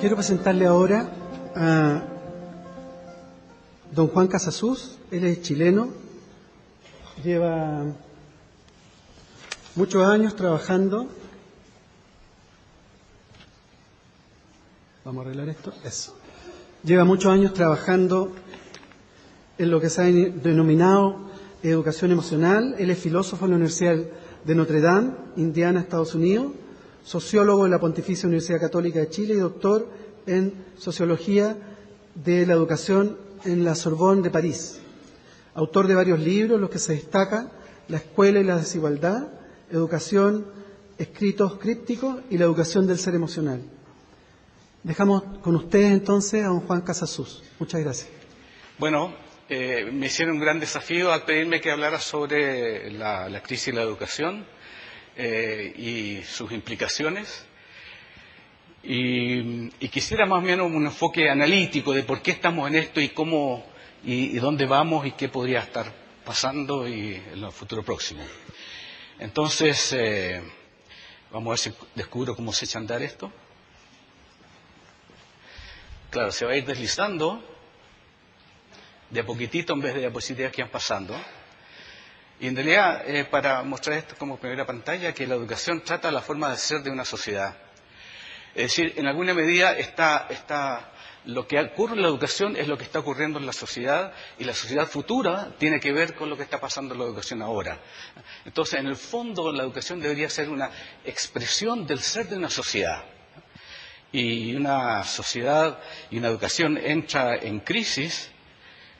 Quiero presentarle ahora a don Juan Casasus. Él es chileno, lleva muchos años trabajando. Vamos a arreglar esto. Eso. Lleva muchos años trabajando en lo que se ha denominado educación emocional. Él es filósofo en la Universidad de Notre Dame, Indiana, Estados Unidos, sociólogo de la Pontificia Universidad Católica de Chile y doctor en Sociología de la Educación en la Sorbonne de París. Autor de varios libros, los que se destacan: La escuela y la desigualdad, Educación, escritos crípticos y la educación del ser emocional. Dejamos con ustedes entonces a don Juan Casasus. Muchas gracias. Bueno, me hicieron un gran desafío al pedirme que hablara sobre la crisis de la educación y sus implicaciones. Y quisiera más o menos un enfoque analítico de por qué estamos en esto y cómo y dónde vamos y qué podría estar pasando y en el futuro próximo. Entonces, vamos a ver si descubro cómo se echa a andar esto. Claro, se va a ir deslizando de a poquitito en vez de diapositivas que van pasando. Y en realidad, para mostrar esto como primera pantalla, que la educación trata la forma de ser de una sociedad. Es decir, en alguna medida lo que ocurre en la educación es lo que está ocurriendo en la sociedad, y la sociedad futura tiene que ver con lo que está pasando en la educación ahora. Entonces, en el fondo, la educación debería ser una expresión del ser de una sociedad. Y una sociedad y una educación entra en crisis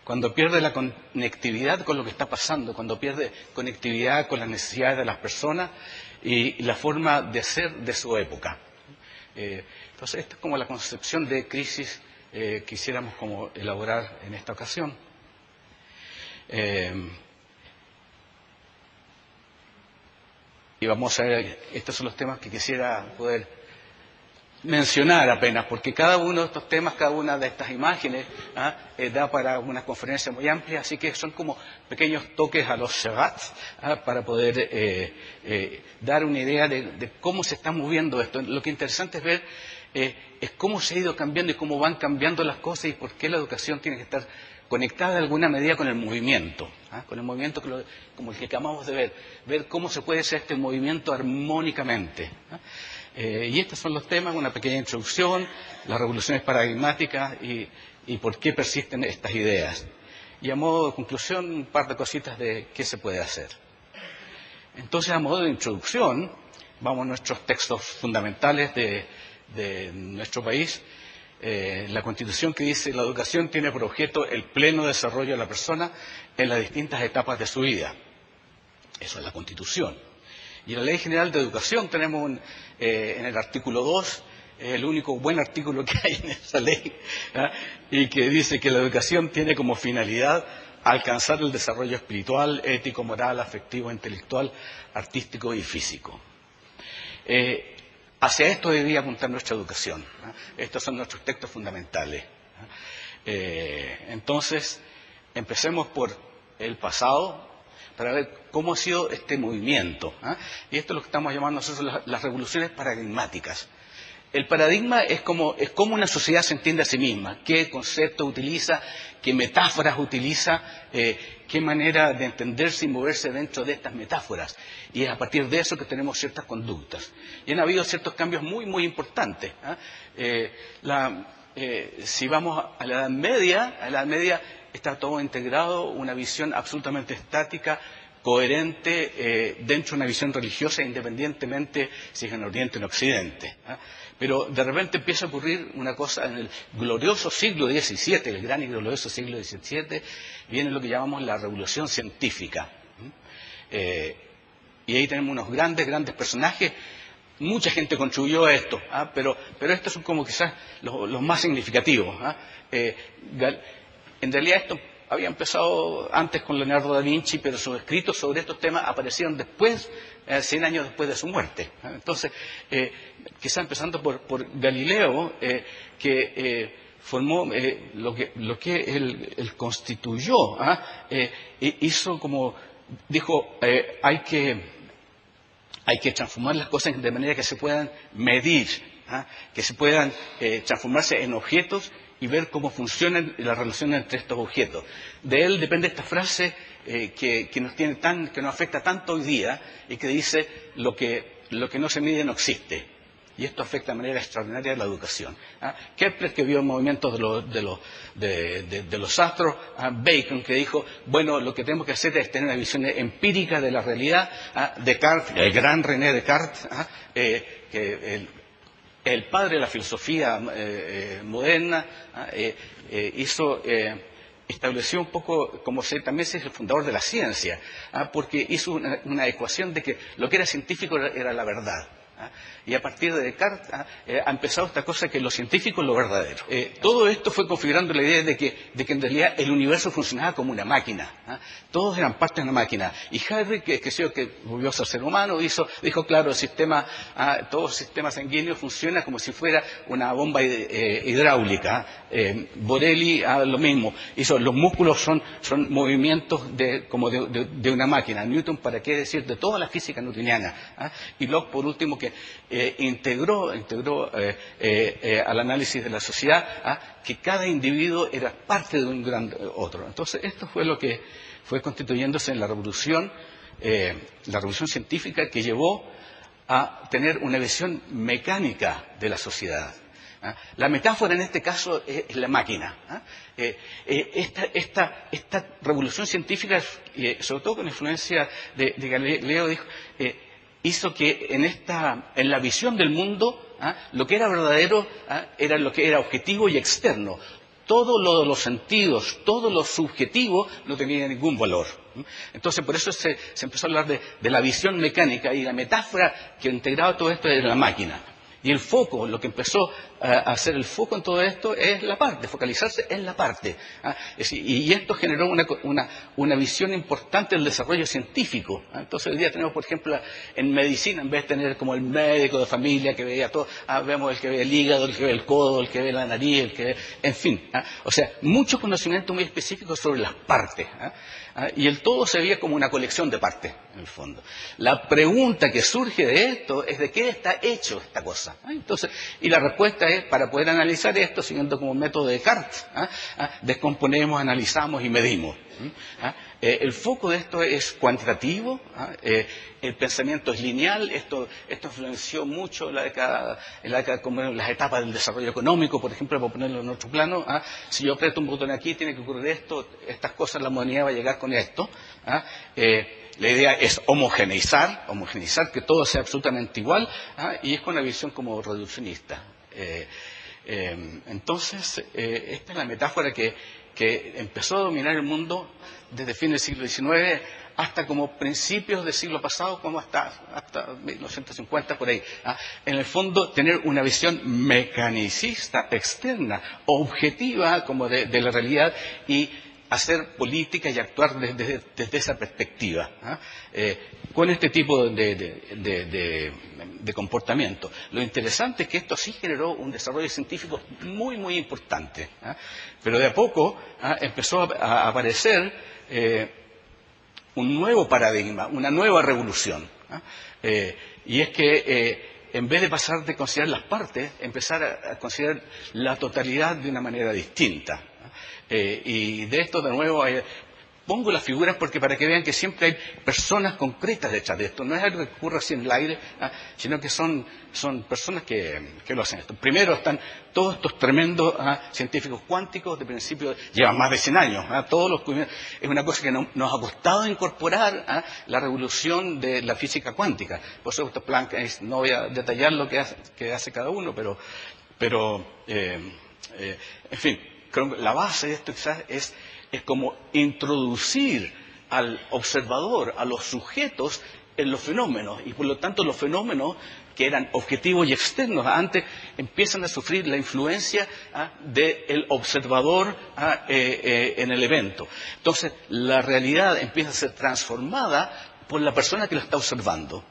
cuando pierde la conectividad con lo que está pasando, cuando pierde conectividad con las necesidades de las personas y la forma de ser de su época. Entonces, esta es como la concepción de crisis que quisiéramos como elaborar en esta ocasión. Y vamos a ver, estos son los temas que quisiera poder mencionar apenas, porque cada uno de estos temas, cada una de estas imágenes da para una conferencia muy amplia, así que son como pequeños toques a los Shabbat para poder dar una idea de cómo se está moviendo esto. Lo que es interesante es ver es cómo se ha ido cambiando y cómo van cambiando las cosas y por qué la educación tiene que estar conectada de alguna medida con el movimiento, con el movimiento como el que acabamos de ver cómo se puede hacer este movimiento armónicamente. Y estos son los temas, una pequeña introducción, las revoluciones paradigmáticas y por qué persisten estas ideas. Y a modo de conclusión, un par de cositas de qué se puede hacer. Entonces, a modo de introducción, vamos a nuestros textos fundamentales de nuestro país. La Constitución, que dice: la educación tiene por objeto el pleno desarrollo de la persona en las distintas etapas de su vida. Eso es la Constitución. Y en la Ley General de Educación tenemos en el artículo 2, el único buen artículo que hay en esa ley, y que dice que la educación tiene como finalidad alcanzar el desarrollo espiritual, ético, moral, afectivo, intelectual, artístico y físico. Hacia esto debería apuntar nuestra educación. Estos son nuestros textos fundamentales. Entonces, empecemos por el pasado, para ver cómo ha sido este movimiento. Y esto es lo que estamos llamando nosotros las revoluciones paradigmáticas. El paradigma es como una sociedad se entiende a sí misma, qué conceptos utiliza, qué metáforas utiliza, qué manera de entenderse y moverse dentro de estas metáforas. Y es a partir de eso que tenemos ciertas conductas. Y han habido ciertos cambios muy, muy importantes. Si vamos a la Edad Media está todo integrado, una visión absolutamente estática, coherente, dentro de una visión religiosa, independientemente si es en Oriente o en Occidente. Pero de repente empieza a ocurrir una cosa en el glorioso siglo XVII, el gran y glorioso siglo XVII, viene lo que llamamos la revolución científica. Y ahí tenemos unos grandes personajes. Mucha gente contribuyó a esto, pero estos son como quizás los más significativos. En realidad esto había empezado antes con Leonardo da Vinci, pero sus escritos sobre estos temas aparecieron después, 100 años después de su muerte. Entonces, quizá empezando por Galileo, que formó lo que él constituyó, hizo como, dijo, hay que transformar las cosas de manera que se puedan medir que se puedan transformarse en objetos y ver cómo funcionan las relaciones entre estos objetos. De él depende esta frase que nos afecta tanto hoy día y que dice lo que no se mide no existe. Y esto afecta de manera extraordinaria la educación. Kepler, que vio movimientos de los astros, Bacon, que dijo, bueno, lo que tenemos que hacer es tener una visión empírica de la realidad, Descartes, el gran René Descartes, que el padre de la filosofía moderna, estableció un poco como también es el fundador de la ciencia, porque hizo una ecuación de que lo que era científico era la verdad. Y a partir de Descartes ha empezado esta cosa que lo científico es lo verdadero. Todo esto fue configurando la idea de que en realidad el universo funcionaba como una máquina. Todos eran parte de una máquina. Y Harry, que volvió a ser humano, dijo, claro, todo sistema sanguíneo funciona como si fuera una bomba hidráulica. Borelli, lo mismo. Los músculos son movimientos como de una máquina. Newton, ¿para qué decir? De toda la física newtoniana. Y Locke, por último, que integró al análisis de la sociedad que cada individuo era parte de un gran otro. Entonces, esto fue lo que fue constituyéndose en la revolución científica, que llevó a tener una visión mecánica de la sociedad. La metáfora en este caso es la máquina. Esta revolución científica, sobre todo con influencia de Galileo, hizo que en la visión del mundo, lo que era verdadero era lo que era objetivo y externo. Todo lo de los sentidos, todo lo subjetivo no tenía ningún valor. Entonces, por eso se empezó a hablar de la visión mecánica, y la metáfora que integraba todo esto era la máquina. Y el foco, lo que empezó a hacer el foco en todo esto es la parte, focalizarse en la parte. Y esto generó una visión importante del desarrollo científico. Entonces hoy día tenemos, por ejemplo, en medicina, en vez de tener como el médico de familia que veía todo, vemos el que ve el hígado, el que ve el codo, el que ve la nariz, el que ve... En fin, o sea, mucho conocimiento muy específico sobre las partes. Y el todo se veía como una colección de partes, en el fondo. La pregunta que surge de esto es de qué está hecho esta cosa. Entonces, y la respuesta es, para poder analizar esto, siguiendo como método de Descartes, descomponemos, analizamos y medimos. El foco de esto es cuantitativo, el pensamiento es lineal. Esto influenció mucho en la década como en las etapas del desarrollo económico, por ejemplo, para ponerlo en otro plano. Si yo aprieto un botón aquí, tiene que ocurrir esto, estas cosas, la modernidad va a llegar con esto. La idea es homogeneizar, que todo sea absolutamente igual, y es con una visión como reduccionista. Entonces, esta es la metáfora que empezó a dominar el mundo desde fines del siglo XIX hasta como principios del siglo pasado, como hasta 1950, por ahí. En el fondo, tener una visión mecanicista, externa, objetiva, como de la realidad, y hacer política y actuar desde esa perspectiva, con este tipo de comportamiento. Lo interesante es que esto sí generó un desarrollo científico muy, muy importante, pero de a poco empezó a aparecer un nuevo paradigma, una nueva revolución, y es que en vez de pasar de considerar las partes, empezar a considerar la totalidad de una manera distinta. Y de esto, de nuevo, pongo las figuras porque para que vean que siempre hay personas concretas detrás de esto. No es algo que ocurra así en el aire, sino que son personas que lo hacen esto. Primero están todos estos tremendos científicos cuánticos, de principio llevan más de 100 años. Es una cosa que nos ha costado incorporar la revolución de la física cuántica. Por supuesto, Planck, no voy a detallar lo que hace cada uno, pero en fin, creo que la base de esto quizás es como introducir al observador, a los sujetos, en los fenómenos, y por lo tanto los fenómenos que eran objetivos y externos antes empiezan a sufrir la influencia del observador en el evento. Entonces la realidad empieza a ser transformada por la persona que lo está observando.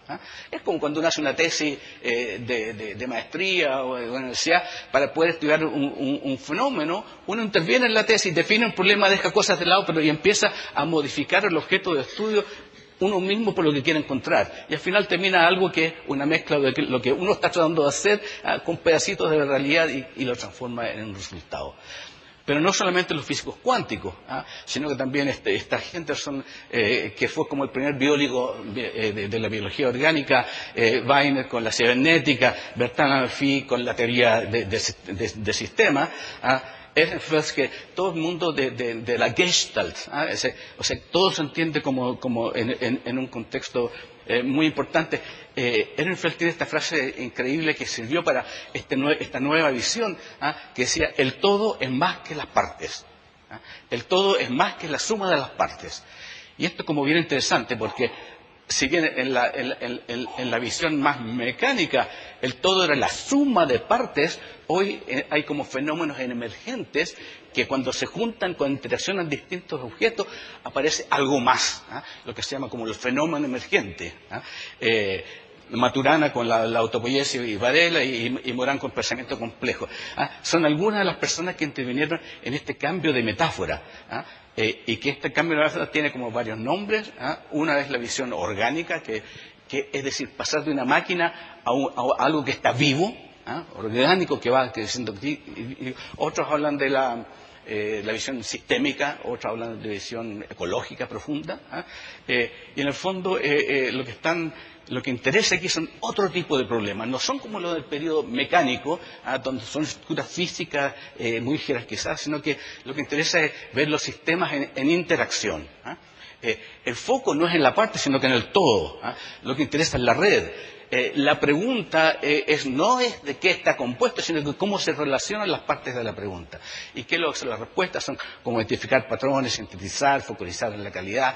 Es como cuando uno hace una tesis de maestría o de universidad para poder estudiar un fenómeno. Uno interviene en la tesis, define un problema, deja cosas de lado, pero y empieza a modificar el objeto de estudio uno mismo por lo que quiere encontrar. Y al final termina algo que es una mezcla de lo que uno está tratando de hacer con pedacitos de la realidad y lo transforma en un resultado. Pero no solamente los físicos cuánticos, sino que también esta Henderson, que fue como el primer biólogo de la biología orgánica, Weiner con la cibernética, Bertrand Amalfi con la teoría de sistemas, Ehrenfeld, que todo el mundo de la Gestalt, o sea, todo se entiende como en un contexto muy importante. Ehrenfeld tiene esta frase increíble que sirvió para esta nueva visión, que decía: el todo es más que las partes. El todo es más que la suma de las partes. Y esto es como bien interesante, porque si bien en la visión más mecánica el todo era la suma de partes, hoy hay como fenómenos emergentes que cuando se juntan, cuando interaccionan distintos objetos, aparece algo más, lo que se llama como el fenómeno emergente. Maturana con la autopoiesis y Varela y Morán con pensamiento complejo. Son algunas de las personas que intervinieron en este cambio de metáfora. Y que este cambio de metáfora tiene como varios nombres. Una es la visión orgánica, que es decir, pasar de una máquina a algo que está vivo, orgánico, que va creciendo. Otros hablan de la visión sistémica, otros hablan de visión ecológica profunda. Y en el fondo lo que interesa aquí son otro tipo de problemas. No son como los del periodo mecánico, donde son estructuras físicas muy jerarquizadas, sino que lo que interesa es ver los sistemas en interacción. El foco no es en la parte, sino que en el todo. Lo que interesa es la red. La pregunta no es de qué está compuesto, sino de cómo se relacionan las partes de la pregunta. Y que las respuestas son como identificar patrones, sintetizar, focalizar en la calidad.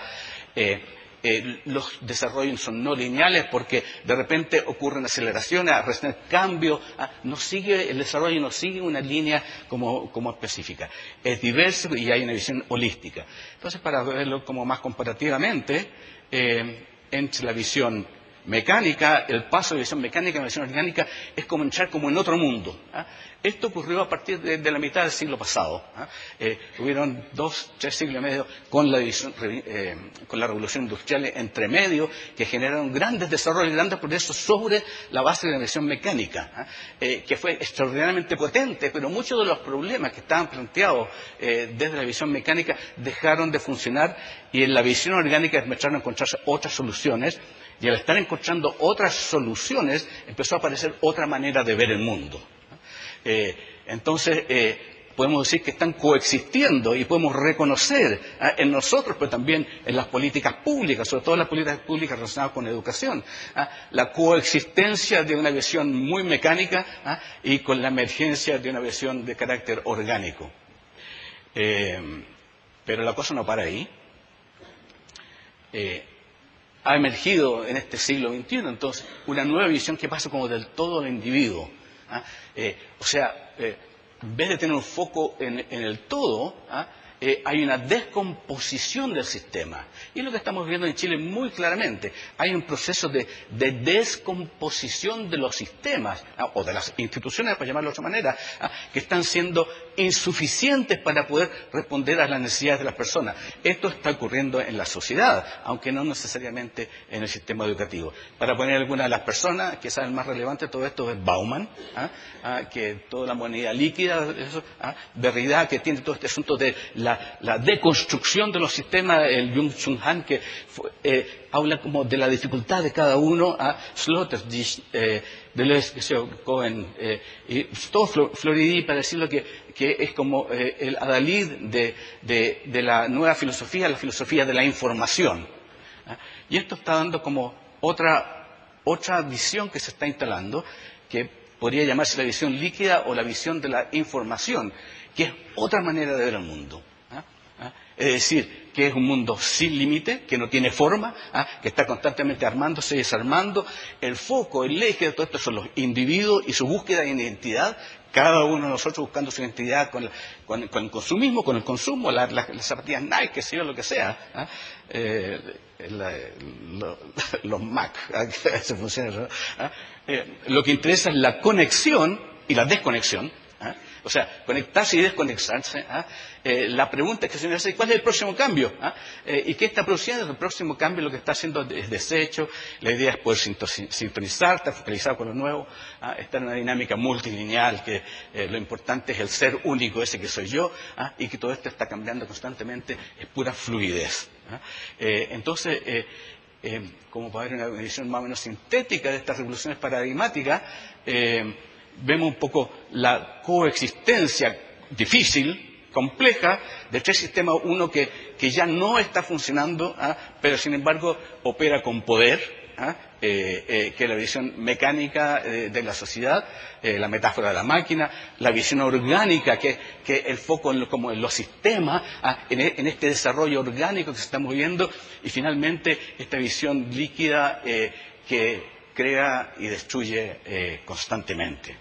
Los desarrollos son no lineales porque de repente ocurren aceleraciones, cambios, el desarrollo no sigue una línea como específica. Es diverso y hay una visión holística. Entonces, para verlo como más comparativamente, entre la visión mecánica, el paso de visión mecánica a visión orgánica es como entrar como en otro mundo. Esto ocurrió a partir de la mitad del siglo pasado. Hubieron 2-3 siglos y medio con la revolución industrial entre medio, que generaron grandes desarrollos, grandes progresos sobre la base de la visión mecánica, que fue extraordinariamente potente, pero muchos de los problemas que estaban planteados desde la visión mecánica dejaron de funcionar, y en la visión orgánica empezaron a encontrarse otras soluciones. Y al estar encontrando otras soluciones, empezó a aparecer otra manera de ver el mundo. Entonces, podemos decir que están coexistiendo y podemos reconocer en nosotros, pero también en las políticas públicas, sobre todo en las políticas públicas relacionadas con educación, la coexistencia de una visión muy mecánica y con la emergencia de una visión de carácter orgánico. Pero la cosa no para ahí. Ha emergido en este siglo XXI, entonces, una nueva visión que pasa como del todo al individuo. O sea, en vez de tener un foco en el todo, hay una descomposición del sistema. Y es lo que estamos viendo en Chile muy claramente. Hay un proceso de descomposición de los sistemas, o de las instituciones, para llamarlo de otra manera, que están siendo insuficientes para poder responder a las necesidades de las personas. Esto está ocurriendo en la sociedad, aunque no necesariamente en el sistema educativo. Para poner algunas de las personas que saben más relevante de todo esto es Bauman, que toda la moneda líquida, Derrida, que tiene todo este asunto de la deconstrucción de los sistemas, el Jung-Chung Han, que habla como de la dificultad de cada uno, Sloterdijk, Deleuze, Cohen, y todo Floridi, para decirlo que es como el adalid de la nueva filosofía, la filosofía de la información. Y esto está dando como otra visión que se está instalando, que podría llamarse la visión líquida o la visión de la información, que es otra manera de ver el mundo. Es decir, que es un mundo sin límite, que no tiene forma, que está constantemente armándose y desarmando. El foco, el eje de todo esto son los individuos y su búsqueda de identidad, cada uno de nosotros buscando su identidad con el consumismo, con el consumo, las zapatillas Nike, que sea lo que sea, los Mac, se funciona, lo que interesa es la conexión y la desconexión, O sea, conectarse y desconectarse. La pregunta que se me hace es ¿cuál es el próximo cambio? ¿Y qué está produciendo? El próximo cambio lo que está haciendo es desecho. La idea es poder sintonizar, estar focalizado con lo nuevo, estar en una dinámica multilineal, que lo importante es el ser único, ese que soy yo, y que todo esto está cambiando constantemente, es pura fluidez. Entonces, como para ver una visión más o menos sintética de estas revoluciones paradigmáticas, vemos un poco la coexistencia difícil, compleja, de tres sistemas, uno que ya no está funcionando, pero sin embargo opera con poder, que es la visión mecánica de la sociedad, la metáfora de la máquina, la visión orgánica, que el foco como en los sistemas, en este desarrollo orgánico que se está moviendo, y finalmente esta visión líquida que crea y destruye constantemente.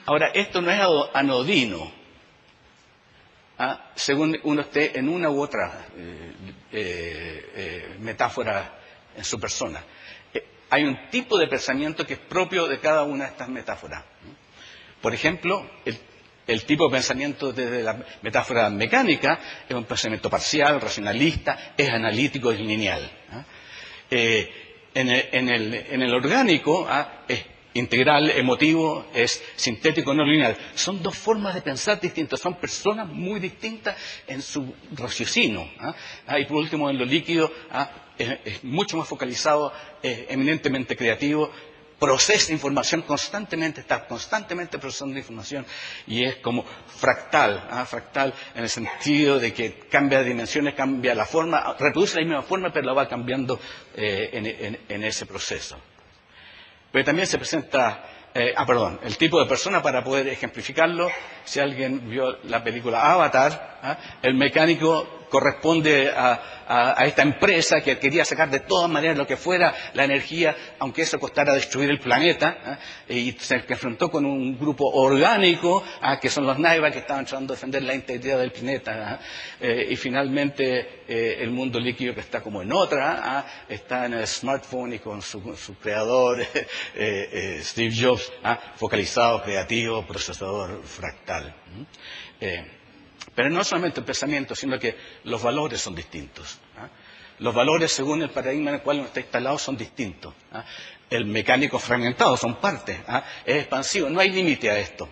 Ahora, esto no es anodino, según uno esté en una u otra metáfora en su persona. Hay un tipo de pensamiento que es propio de cada una de estas metáforas. Por ejemplo, el tipo de pensamiento desde la metáfora mecánica es un pensamiento parcial, racionalista, es analítico, es lineal. En el orgánico es integral, emotivo, es sintético, no lineal. Son dos formas de pensar distintas, son personas muy distintas en su raciocinio. Y por último, en lo líquido, es mucho más focalizado, eminentemente creativo, procesa información constantemente, está constantemente procesando información, y es como fractal, fractal en el sentido de que cambia de dimensiones, cambia la forma, reproduce la misma forma, pero la va cambiando en ese proceso. Pero también se presenta, el tipo de persona, para poder ejemplificarlo, si alguien vio la película Avatar, el mecánico corresponde a esta empresa que quería sacar de todas maneras lo que fuera la energía, aunque eso costara destruir el planeta, y se enfrentó con un grupo orgánico, que son los Naiva, que estaban tratando de defender la integridad del planeta, y finalmente el mundo líquido, que está como en otra, está en el smartphone y con su creador, Steve Jobs, focalizado, creativo, procesador fractal. Pero no solamente el pensamiento, sino que los valores son distintos. Los valores, según el paradigma en el cual uno está instalado, son distintos. El mecánico fragmentado son partes, es expansivo, no hay límite a esto.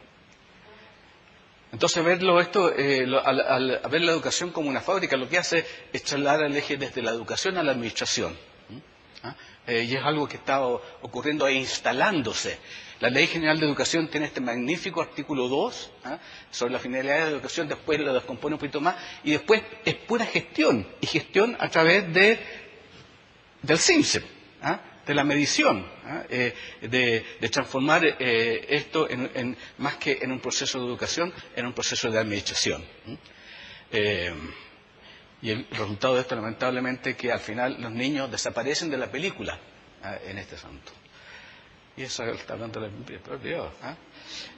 Entonces, al ver la educación como una fábrica, lo que hace es trasladar el eje desde la educación a la administración. Y es algo que está ocurriendo e instalándose. La Ley General de Educación tiene este magnífico artículo 2 sobre la finalidad de la educación, después lo descompone un poquito más, y después es pura gestión, y gestión a través del CIMSE, de la medición, de transformar esto más que en un proceso de educación, en un proceso de administración. Y el resultado de esto, lamentablemente, que al final los niños desaparecen de la película en este asunto. Y eso está hablando del periodo.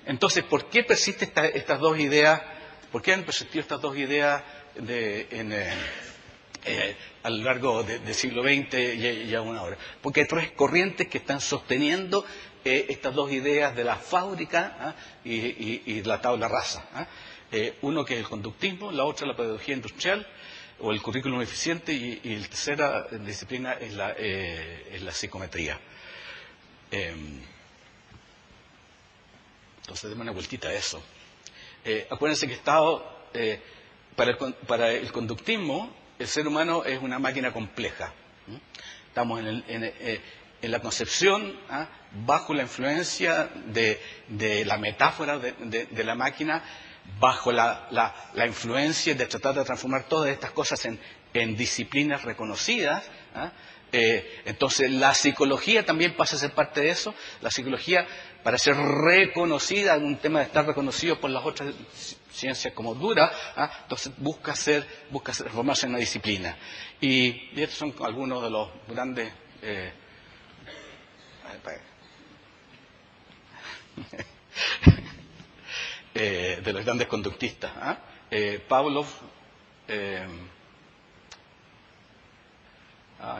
Entonces, ¿por qué persisten estas dos ideas? ¿Por qué han persistido estas dos ideas a lo largo del siglo XX y aún ahora? Porque hay tres corrientes que están sosteniendo estas dos ideas de la fábrica y la tabla rasa. Uno que es el conductismo, la otra la pedagogía industrial o el currículum eficiente, y la tercera disciplina es la psicometría. Entonces, déme una vueltita a eso. Acuérdense que para el conductismo, el ser humano es una máquina compleja. Estamos en la concepción, bajo la influencia de la metáfora de la máquina, bajo la influencia de tratar de transformar todas estas cosas en disciplinas reconocidas. Entonces la psicología también pasa a ser parte de eso. La psicología, para ser reconocida en un tema de estar reconocido por las otras ciencias como duras, entonces busca formarse en una disciplina. Y estos son algunos de los grandes de los grandes conductistas. Pavlov,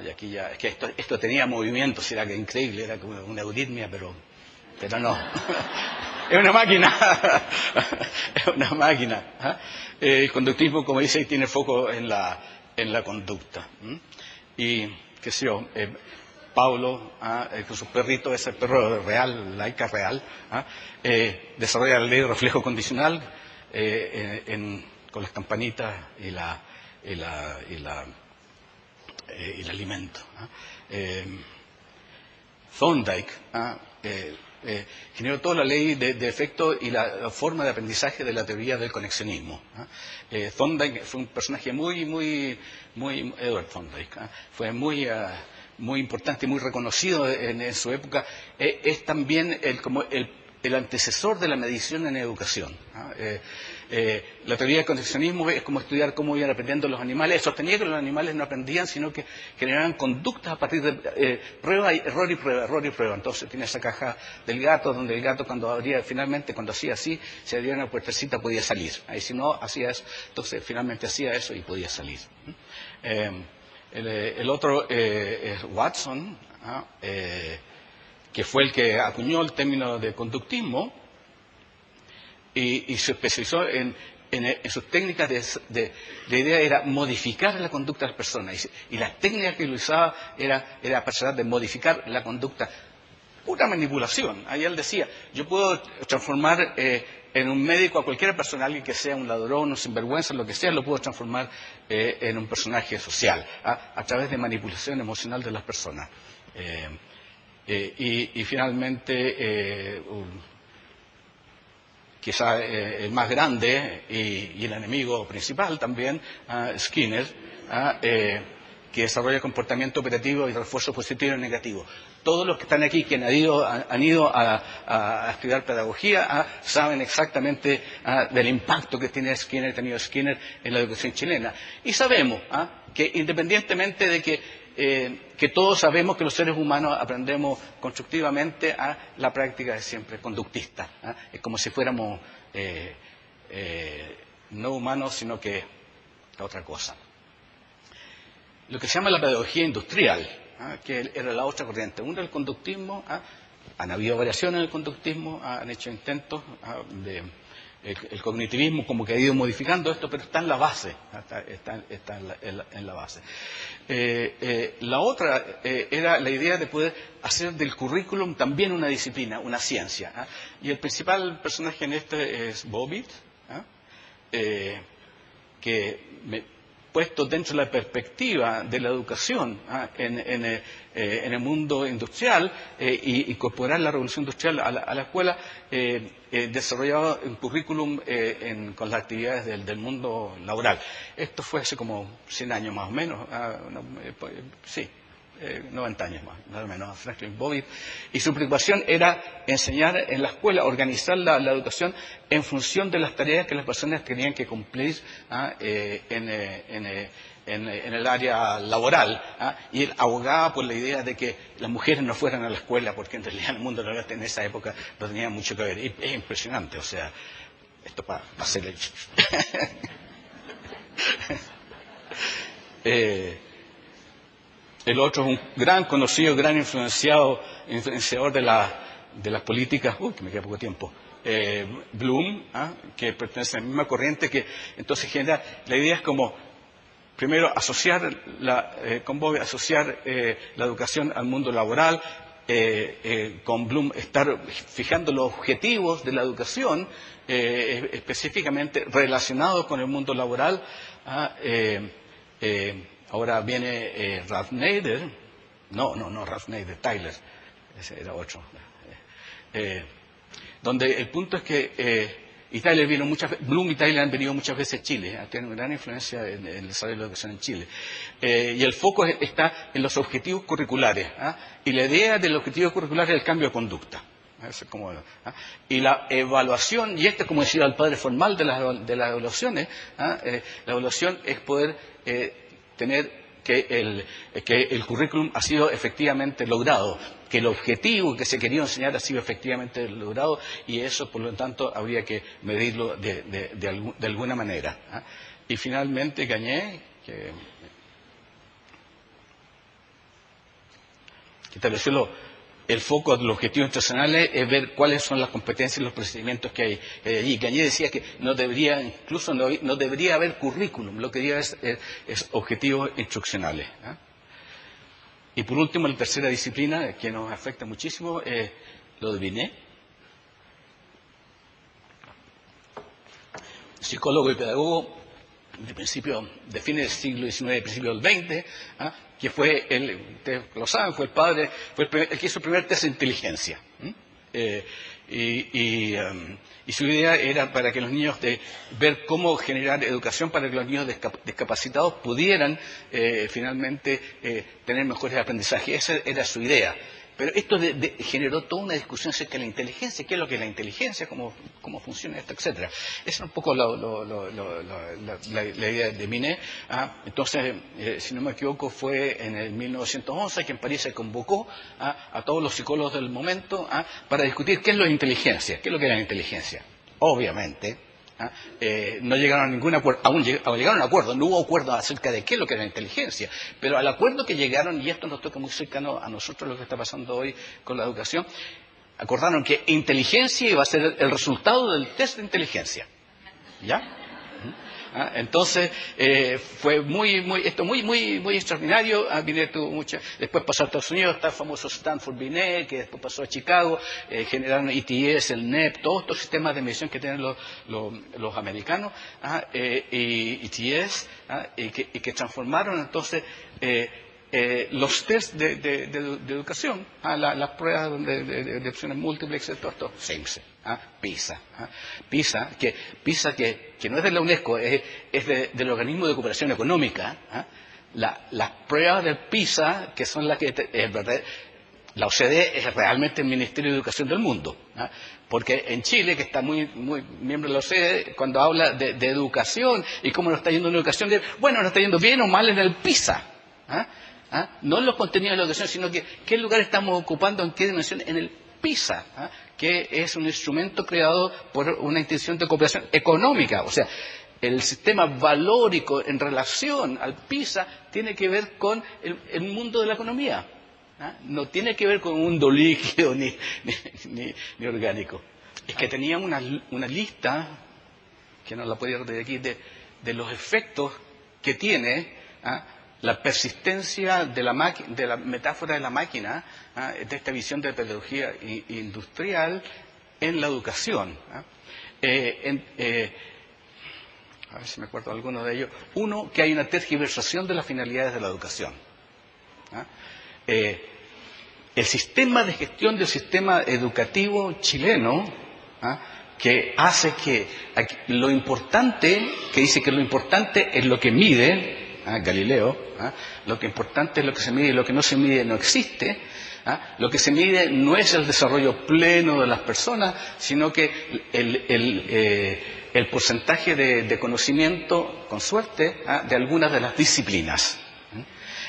y aquí ya, es que esto tenía movimientos, era que increíble, era como una euritmia, pero pero no. Es una máquina. Es una máquina. El conductismo, como dice, tiene foco en la conducta. Y, qué sé yo, Pablo, con su perrito, ese perro real, laica real, desarrolla la ley de reflejo condicional con las campanitas y el alimento. Thorndike generó toda la ley de efecto y la forma de aprendizaje de la teoría del conexionismo. Thorndike fue un personaje muy Edward Thorndike, fue muy importante, muy reconocido en su época. Es también el antecesor de la medición en educación. La teoría del conexionismo es como estudiar cómo iban aprendiendo los animales. Sostenía que los animales no aprendían, sino que generaban conductas a partir de prueba, error y prueba, error y prueba. Entonces tiene esa caja del gato, donde el gato cuando hacía así, se abría una puertecita, podía salir. Ahí si no hacía eso, entonces finalmente hacía eso y podía salir. El otro es Watson, que fue el que acuñó el término de conductismo y se especializó en sus técnicas la idea era modificar la conducta de las personas. Y la técnica que él usaba era personal de modificar la conducta. Pura manipulación. Ahí él decía, yo puedo transformar en un médico a cualquier persona, alguien que sea un ladrón, un sinvergüenza, lo que sea, lo puedo transformar en un personaje social, a través de manipulación emocional de las personas. Y finalmente, quizá el más grande y el enemigo principal también, Skinner, que desarrolla comportamiento operativo y refuerzo positivo y negativo. Todos los que están aquí, que han ido a estudiar pedagogía, saben exactamente del impacto que ha tenido Skinner en la educación chilena. Y sabemos que independientemente de que todos sabemos que los seres humanos aprendemos constructivamente, la práctica es siempre conductista. Es como si fuéramos no humanos, sino que otra cosa. Lo que se llama la pedagogía industrial, que era la otra corriente. Uno, el conductismo. Han habido variaciones en el conductismo, han hecho intentos el cognitivismo como que ha ido modificando esto, pero está en la base, está en la base. La otra era la idea de poder hacer del currículum también una disciplina, una ciencia. Y el principal personaje en este es Bobbitt, que puesto dentro de la perspectiva de la educación en el mundo industrial y incorporar la revolución industrial a la escuela, desarrollaba un currículum con las actividades del mundo laboral. Esto fue hace como 100 años más o menos, 90 años más o menos, Franklin Bobbitt, y su preocupación era enseñar en la escuela, organizar la educación en función de las tareas que las personas tenían que cumplir en el área laboral, y él abogaba por la idea de que las mujeres no fueran a la escuela, porque en realidad el mundo laboral en esa época no tenía mucho que ver. Y es impresionante, o sea, esto para hacer el otro es un gran conocido, gran influenciador de las políticas, que me queda poco tiempo, Bloom, que pertenece a la misma corriente, que entonces genera, la idea es como, primero, asociar la educación al mundo laboral, con Bloom estar fijando los objetivos de la educación, específicamente relacionados con el mundo laboral. Ahora viene Ralph Nader, no Ralph Nader, Tyler, ese era otro. Donde el punto es que y Tyler vino Bloom y Tyler han venido muchas veces a Chile, tienen una gran influencia en el desarrollo de la educación en Chile. Y el foco está en los objetivos curriculares, y la idea del objetivo curricular es el cambio de conducta. Y la evaluación, y esto es como decía el padre formal de las evaluaciones, la evaluación es poder tener que el currículum ha sido efectivamente logrado, que el objetivo que se quería enseñar ha sido efectivamente logrado, y eso, por lo tanto, habría que medirlo de alguna manera. Y finalmente Gagné, que estableció el foco de los objetivos internacionales es ver cuáles son las competencias y los procedimientos que hay allí. Gañé decía que no debería haber currículum, lo que debería es objetivos instruccionales. Y por último, la tercera disciplina que nos afecta muchísimo es lo de Binet, psicólogo y pedagogo de fines del siglo XIX, principios del XX, que fue ustedes lo saben, fue el padre, el que hizo el primer test de inteligencia. Y su idea era para que los niños ver cómo generar educación para que los niños discapacitados pudieran finalmente tener mejores aprendizajes. Esa era su idea. Pero esto generó toda una discusión acerca de la inteligencia, qué es lo que es la inteligencia, cómo funciona esto, etcétera. Esa es un poco la idea de Binet. Entonces, si no me equivoco, fue en el 1911 que en París se convocó a todos los psicólogos del momento para discutir qué es lo de inteligencia, qué es lo que es la inteligencia. Obviamente, no llegaron a ningún acuerdo, llegaron a un acuerdo, no hubo acuerdo acerca de qué es lo que era la inteligencia, pero al acuerdo que llegaron, y esto nos toca muy cercano a nosotros lo que está pasando hoy con la educación, acordaron que inteligencia iba a ser el resultado del test de inteligencia. ¿Ya? Entonces fue muy extraordinario. Binet tuvo después pasó a Estados Unidos, está el famoso Stanford Binet, que después pasó a Chicago, generaron ETS, el NEP, todos estos sistemas de medición que tienen los americanos, y ETS, y que transformaron entonces los test de educación, las pruebas de opciones múltiples, todo esto, SAMESE, PISA, que no es de la UNESCO, es del Organismo de Cooperación Económica. Las pruebas del PISA, que son las que la OCDE es realmente el Ministerio de Educación del mundo, porque en Chile, que está muy miembro de la OCDE, cuando habla de educación y cómo nos está yendo en educación, bueno, nos está yendo bien o mal en el PISA. No en los contenidos de la educación, sino que qué lugar estamos ocupando, en qué dimensión, en el PISA, que es un instrumento creado por una institución de cooperación económica. O sea, el sistema valórico en relación al PISA tiene que ver con el mundo de la economía. No tiene que ver con un mundo líquido ni orgánico. Es que tenían una lista, que no la podía repetir aquí, de los efectos que tiene la persistencia de la metáfora de la máquina, de esta visión de pedagogía industrial en la educación. A ver si me acuerdo de alguno de ellos. Uno, que hay una tergiversación de las finalidades de la educación. El sistema de gestión del sistema educativo chileno, que hace que lo importante, que dice que lo importante es lo que mide, Galileo, lo que importante es lo que se mide y lo que no se mide no existe. Lo que se mide no es el desarrollo pleno de las personas, sino que el porcentaje de conocimiento, con suerte, de algunas de las disciplinas.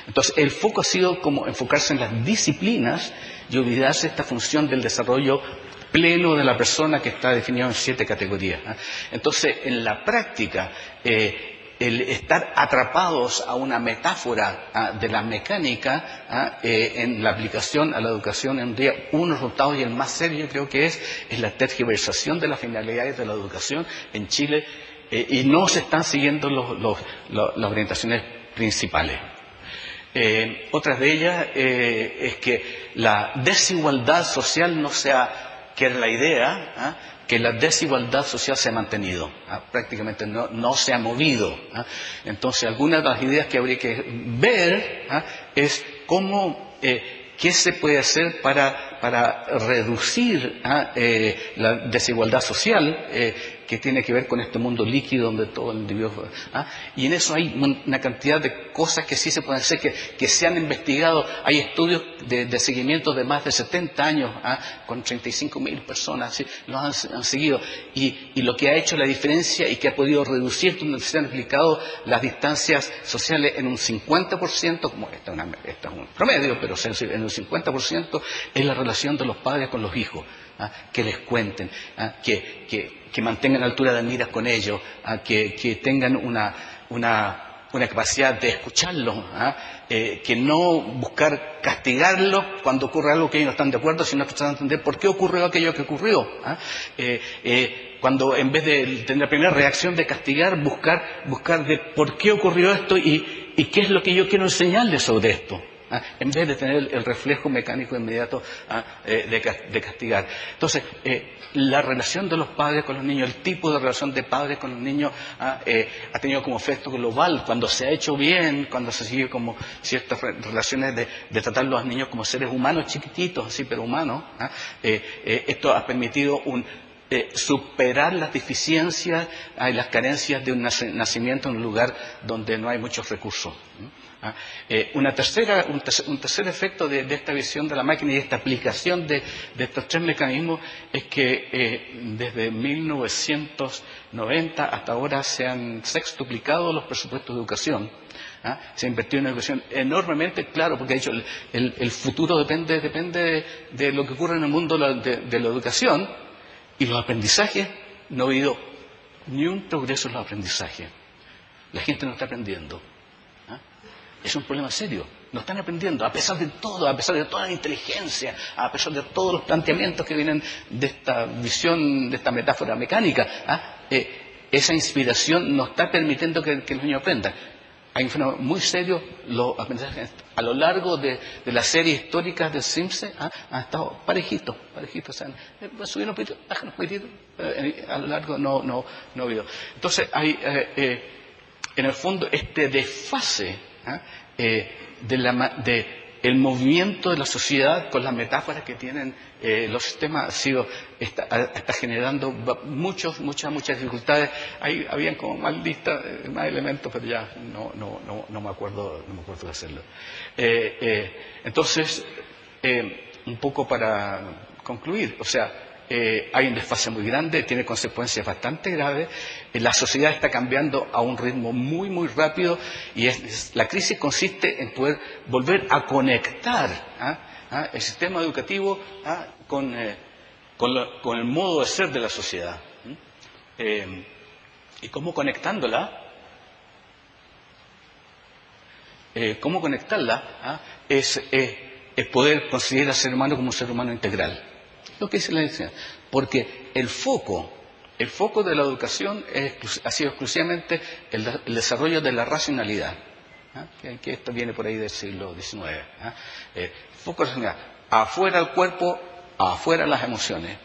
Entonces, el foco ha sido como enfocarse en las disciplinas y olvidarse esta función del desarrollo pleno de la persona que está definido en 7 categorías. Entonces, en la práctica, el estar atrapados a una metáfora de la mecánica en la aplicación a la educación en día, uno de los resultados, y el más serio creo que es la tergiversación de las finalidades de la educación en Chile, y no se están siguiendo las orientaciones principales. Otras de ellas es que la desigualdad social no sea, que era la idea, que la desigualdad social se ha mantenido, prácticamente no se ha movido. Entonces, algunas de las ideas que habría que ver es cómo, qué se puede hacer para reducir la desigualdad social, que tiene que ver con este mundo líquido donde todo el individuo... Y en eso hay una cantidad de cosas que sí se pueden hacer, que se han investigado. Hay estudios de seguimiento de más de 70 años, con 35.000 personas, ¿sí? Los han seguido. Y lo que ha hecho la diferencia y que ha podido reducir, donde se han aplicado las distancias sociales en un 50%, como esta es un promedio, pero en un 50%, es la relación de los padres con los hijos. Que les cuenten, que mantengan altura de miras con ellos, que tengan una una capacidad de escucharlos, que no buscar castigarlos cuando ocurre algo que ellos no están de acuerdo, sino que tratar de entender por qué ocurrió aquello que ocurrió. Cuando en vez de tener la primera reacción de castigar, buscar de por qué ocurrió esto y qué es lo que yo quiero enseñarles sobre esto. En vez de tener el reflejo mecánico inmediato de castigar. Entonces, la relación de los padres con los niños, el tipo de relación de padres con los niños ha tenido como efecto global, cuando se ha hecho bien, cuando se sigue como ciertas relaciones de tratar a los niños como seres humanos chiquititos, así, pero humanos. Esto ha permitido superar las deficiencias y las carencias de un nacimiento en un lugar donde no hay muchos recursos. Un tercer efecto de esta visión de la máquina y de esta aplicación de estos tres mecanismos es que desde 1990 hasta ahora se han sextuplicado los presupuestos de educación. Se ha invertido en educación enormemente, claro, porque ha dicho el futuro depende de lo que ocurre en el mundo de la educación y los aprendizajes. No ha habido ni un progreso en los aprendizajes. La gente no está aprendiendo. Es un problema serio. No están aprendiendo, a pesar de todo, a pesar de toda la inteligencia, a pesar de todos los planteamientos que vienen de esta visión, de esta metáfora mecánica. Esa inspiración no está permitiendo que los niños aprendan. Hay un fenómeno muy serio. Los aprendizajes a lo largo de las series históricas de Simpson han estado parejitos. O sea, subieron un poquito, bajan un poquitito, a lo largo no ha habido. Entonces hay, en el fondo, este desfase el movimiento de la sociedad con las metáforas que tienen los sistemas está generando muchas dificultades. Habían como más listas, más elementos, pero ya no me acuerdo de hacerlo. Entonces, un poco para concluir, o sea, hay un desfase muy grande, tiene consecuencias bastante graves. La sociedad está cambiando a un ritmo muy rápido y la crisis consiste en poder volver a conectar el sistema educativo con el modo de ser de la sociedad. ¿Y cómo conectándola? ¿Cómo conectarla? Es poder considerar al ser humano como un ser humano integral. Lo que dice la enseñanza, porque el foco de la educación ha sido exclusivamente el desarrollo de la racionalidad, que esto viene por ahí del siglo XIX. Foco de la racionalidad, afuera el cuerpo, afuera las emociones.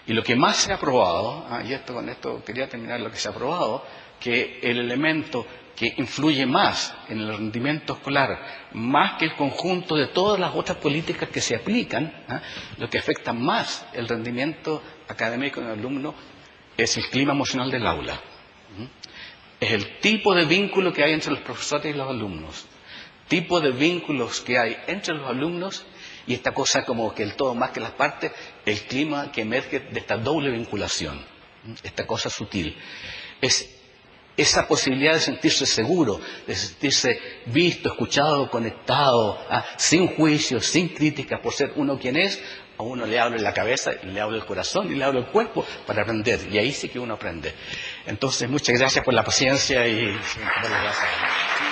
Y lo que más se ha probado, y con esto quería terminar, lo que se ha probado, que el elemento que influye más en el rendimiento escolar, más que el conjunto de todas las otras políticas que se aplican, lo que afecta más el rendimiento académico del alumno es el clima emocional del aula. Es el tipo de vínculo que hay entre los profesores y los alumnos, tipo de vínculos que hay entre los alumnos y esta cosa como que el todo más que las partes, el clima que emerge de esta doble vinculación, esta cosa sutil. Es esa posibilidad de sentirse seguro, de sentirse visto, escuchado, conectado, sin juicio, sin crítica, por ser uno quien es. A uno le habla en la cabeza, le habla el corazón y le habla el cuerpo para aprender. Y ahí sí que uno aprende. Entonces, muchas gracias por la paciencia y... Gracias.